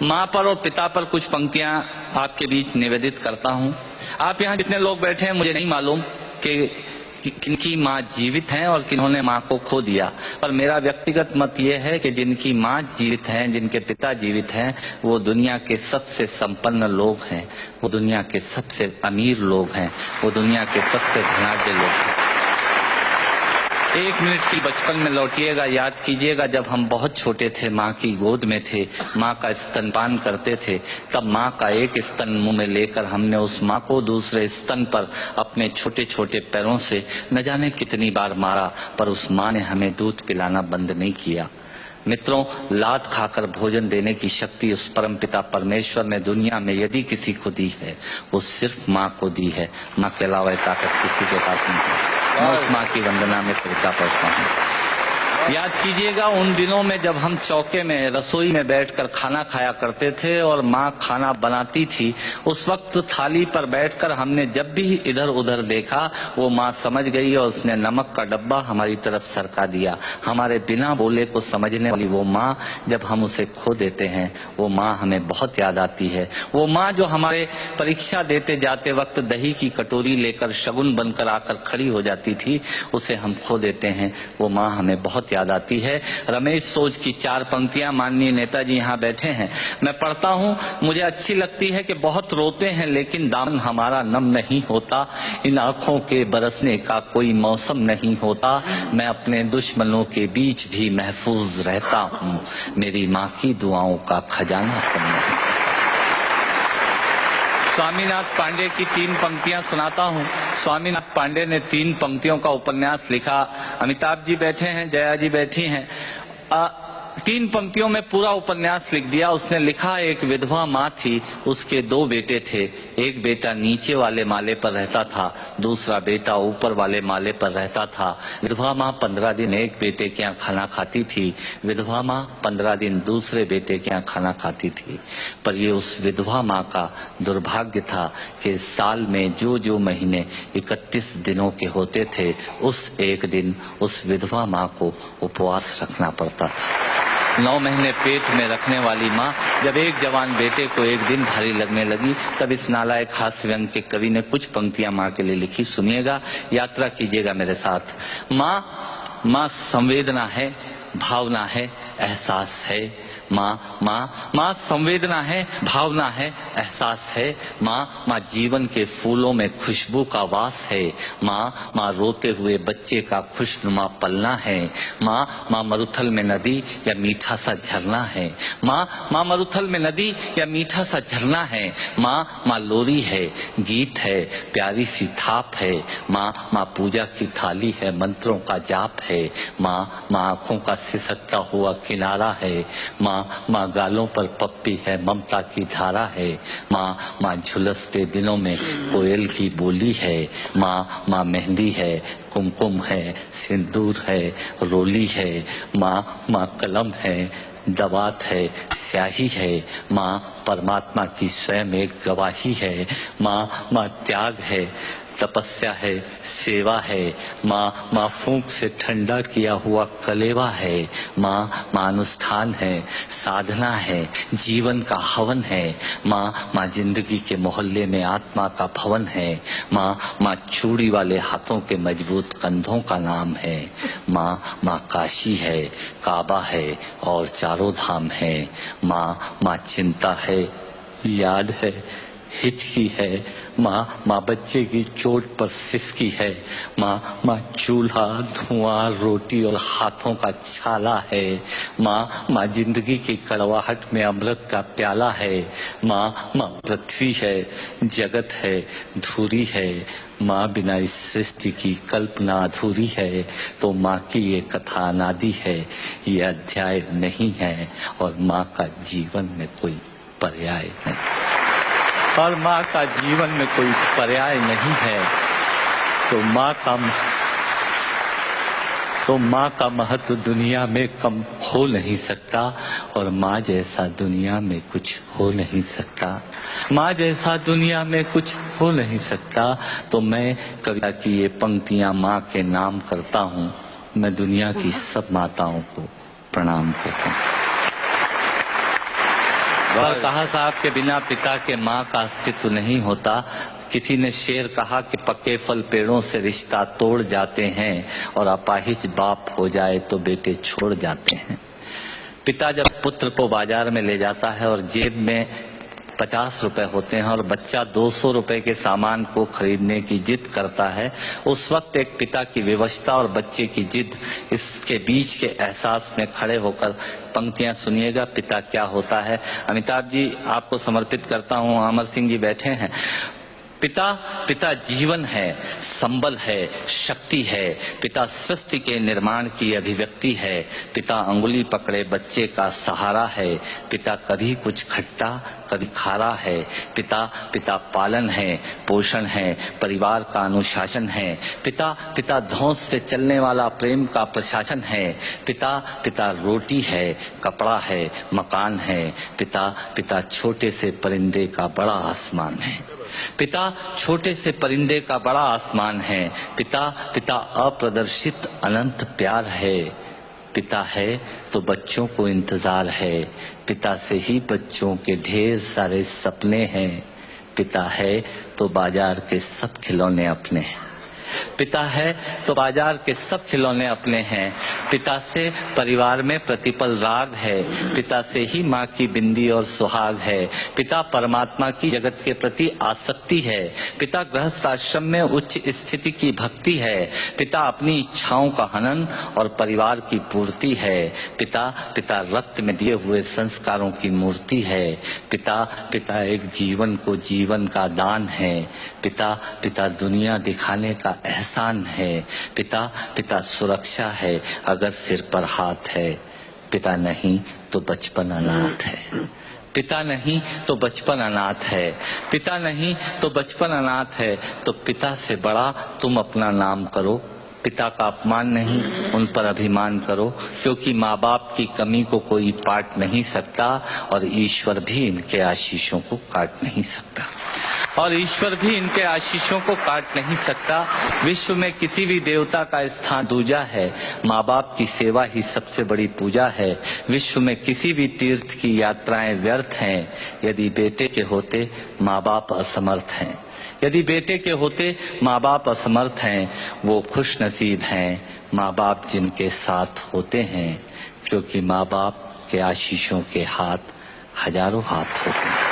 माँ पर और पिता पर कुछ पंक्तियां आपके बीच निवेदित करता हूँ। आप यहाँ जितने लोग बैठे हैं मुझे नहीं मालूम कि किनकी माँ जीवित हैं और किन्होंने माँ को खो दिया, पर मेरा व्यक्तिगत मत यह है कि जिनकी माँ जीवित हैं, जिनके पिता जीवित हैं, वो दुनिया के सबसे संपन्न लोग हैं, वो दुनिया के सबसे अमीर लोग हैं, वो दुनिया के सबसे धनाढ्य लोग हैं। 1 मिनट की बचपन में लौटिएगा, याद कीजिएगा जब हम बहुत छोटे थे, माँ की गोद में थे, माँ का स्तनपान करते थे, तब माँ का एक स्तन मुंह में लेकर हमने उस माँ को दूसरे स्तन पर अपने छोटे छोटे पैरों से न जाने कितनी बार मारा, पर उस माँ ने हमें दूध पिलाना बंद नहीं किया। मित्रों, लात खाकर भोजन देने की शक्ति उस परमपिता परमेश्वर ने दुनिया में यदि किसी को दी है, वो सिर्फ माँ को दी है। माँ के अलावा ताकत किसी के पास नहीं है। मैं उस माँ की वंदना में करता पड़ता हूँ। याद कीजिएगा उन दिनों में जब हम चौके में रसोई में बैठकर खाना खाया करते थे और माँ खाना बनाती थी, उस वक्त थाली पर बैठकर हमने जब भी इधर उधर देखा, वो माँ समझ गई और उसने नमक का डब्बा हमारी तरफ सरका दिया। हमारे बिना बोले को समझने वाली वो माँ, जब हम उसे खो देते हैं, वो माँ हमें बहुत याद आती है। वो माँ जो हमारे परीक्षा देते जाते वक्त दही की कटोरी लेकर शगुन बनकर आकर खड़ी हो जाती थी, उसे हम खो देते हैं। वो माँ हमें बहुत याद आती है। रमेश सोज की 4 पंक्तियां माननीय नेताजी यहाँ बैठे हैं, मैं पढ़ता हूँ, मुझे अच्छी लगती है कि बहुत रोते हैं लेकिन दामन हमारा नम नहीं होता, इन आंखों के बरसने का कोई मौसम नहीं होता, मैं अपने दुश्मनों के बीच भी महफूज रहता हूँ, मेरी माँ की दुआओं का खजाना कम नहीं। स्वामीनाथ पांडे की 3 पंक्तियां सुनाता हूं। स्वामीनाथ पांडे ने 3 पंक्तियों का उपन्यास लिखा। अमिताभ जी बैठे हैं, जया जी बैठी हैं। 3 पंक्तियों में पूरा उपन्यास लिख दिया। उसने लिखा, एक विधवा माँ थी, उसके 2 बेटे थे। एक बेटा नीचे वाले माले पर रहता था, दूसरा बेटा ऊपर वाले माले पर रहता था। विधवा माँ 15 दिन एक बेटे के यहाँ खाना खाती थी, विधवा माँ 15 दिन दूसरे बेटे के यहाँ खाना खाती थी। पर ये उस विधवा माँ का दुर्भाग्य था कि साल में जो महीने 31 दिनों के होते थे, उस एक दिन उस विधवा माँ को उपवास रखना पड़ता था। 9 महीने पेट में रखने वाली माँ जब एक जवान बेटे को एक दिन भारी लगने लगी, तब इस नालायक हास्य व्यंग के कवि ने कुछ पंक्तियां माँ के लिए लिखी। सुनिएगा, यात्रा कीजिएगा मेरे साथ। माँ संवेदना है, भावना है, एहसास है। माँ संवेदना है, भावना है, एहसास है। माँ जीवन के फूलों में खुशबू का वास है। माँ रोते हुए बच्चे का खुशनुमा पलना है। माँ मरुथल में नदी या मीठा सा झरना है। माँ मरुथल में नदी या मीठा सा झरना है। माँ लोरी है, गीत है, प्यारी सी थाप है। माँ पूजा की थाली है, मंत्रों का जाप है। माँ आंखों का सिसकता हुआ किनारा है। माँ गालों पर पप्पी है, ममता की धारा है। माँ झुलसते दिनों में कोयल की बोली है। माँ मेहंदी है, कुमकुम है, सिंदूर है, रोली है। माँ कलम है, दवात है, स्याही है। माँ परमात्मा की स्वयं एक गवाही है। माँ त्याग है, तपस्या है, सेवा है। माँ फूंक से ठंडा किया हुआ कलेवा है। माँ अनुष्ठान है, साधना है, जीवन का हवन है। माँ जिंदगी के मोहल्ले में आत्मा का भवन है। माँ चूड़ी वाले हाथों के मजबूत कंधों का नाम है। माँ काशी है, काबा है और चारों धाम है। माँ चिंता है, याद है, हिचकी है। माँ बच्चे की चोट पर सिसकी है। माँ चूल्हा, धुआं, रोटी और हाथों का छाला है। माँ जिंदगी की कड़वाहट में अमृत का प्याला है। माँ पृथ्वी है, जगत है, धूरी है। माँ बिना इस सृष्टि की कल्पना अधूरी है। तो माँ की ये कथा अनादि है, ये अध्याय नहीं है, और माँ का जीवन में कोई पर्याय नहीं, और माँ का जीवन में कोई पर्याय नहीं है। तो माँ का महत्व दुनिया में कम हो नहीं सकता, और माँ जैसा दुनिया में कुछ हो नहीं सकता। माँ जैसा दुनिया में कुछ हो नहीं सकता। तो मैं कविता की ये पंक्तियां माँ के नाम करता हूँ। मैं दुनिया की सब माताओं को प्रणाम करता हूँ। पर कहा साहब के बिना पिता के माँ का अस्तित्व नहीं होता। किसी ने शेर कहा कि पक्के फल पेड़ों से रिश्ता तोड़ जाते हैं और अपाहिज बाप हो जाए तो बेटे छोड़ जाते हैं। पिता जब पुत्र को बाजार में ले जाता है और जेब में 50 रुपए होते हैं और बच्चा 200 रुपए के सामान को खरीदने की जिद करता है, उस वक्त एक पिता की विवशता और बच्चे की जिद, इसके बीच के एहसास में खड़े होकर पंक्तियां सुनिएगा, पिता क्या होता है। अमिताभ जी आपको समर्पित करता हूं। अमर सिंह जी बैठे हैं। पिता जीवन है, संबल है, शक्ति है। पिता सृष्टि के निर्माण की अभिव्यक्ति है। पिता अंगुली पकड़े बच्चे का सहारा है। पिता कभी कुछ खट्टा कभी खारा है। पिता पालन है, पोषण है, परिवार का अनुशासन है। पिता धौंस से चलने वाला प्रेम का प्रशासन है। पिता रोटी है, कपड़ा है, मकान है। पिता छोटे से परिंदे का बड़ा आसमान है। पिता छोटे से परिंदे का बड़ा आसमान है। पिता अप्रदर्शित अनंत प्यार है। पिता है तो बच्चों को इंतजार है। पिता से ही बच्चों के ढेर सारे सपने हैं। पिता है तो बाजार के सब खिलौने अपने हैं। पिता है तो बाजार के सब खिलौने अपने हैं। पिता से परिवार में प्रतिपल राग है। पिता से ही माँ की बिंदी और सुहाग है। पिता परमात्मा की जगत के प्रति आसक्ति है। पिता गृहस्थ आश्रम में उच्च स्थिति की भक्ति है। पिता अपनी इच्छाओं का हनन और परिवार की पूर्ति है। पिता रक्त में दिए हुए संस्कारों की मूर्ति है। पिता एक जीवन को जीवन का दान है। पिता दुनिया दिखाने का एहसान है। पिता सुरक्षा है अगर सिर पर हाथ है। पिता नहीं तो बचपन अनाथ है। पिता नहीं तो बचपन अनाथ है। पिता नहीं तो बचपन अनाथ है। तो पिता से बड़ा तुम अपना नाम करो। पिता का अपमान नहीं, उन पर अभिमान करो, क्योंकि माँ बाप की कमी को कोई पाट नहीं सकता और ईश्वर भी इनके आशीषों को काट नहीं सकता। विश्व में किसी भी देवता का स्थान दूजा है। माँ बाप की सेवा ही सबसे बड़ी पूजा है। विश्व में किसी भी तीर्थ की यात्राएं व्यर्थ हैं यदि बेटे के होते माँ बाप असमर्थ हैं। यदि बेटे के होते माँ बाप असमर्थ हैं, वो खुश नसीब हैं माँ बाप जिनके साथ होते हैं, क्योंकि माँ बाप के आशीषों के हाथ हजारों हाथ होते हैं।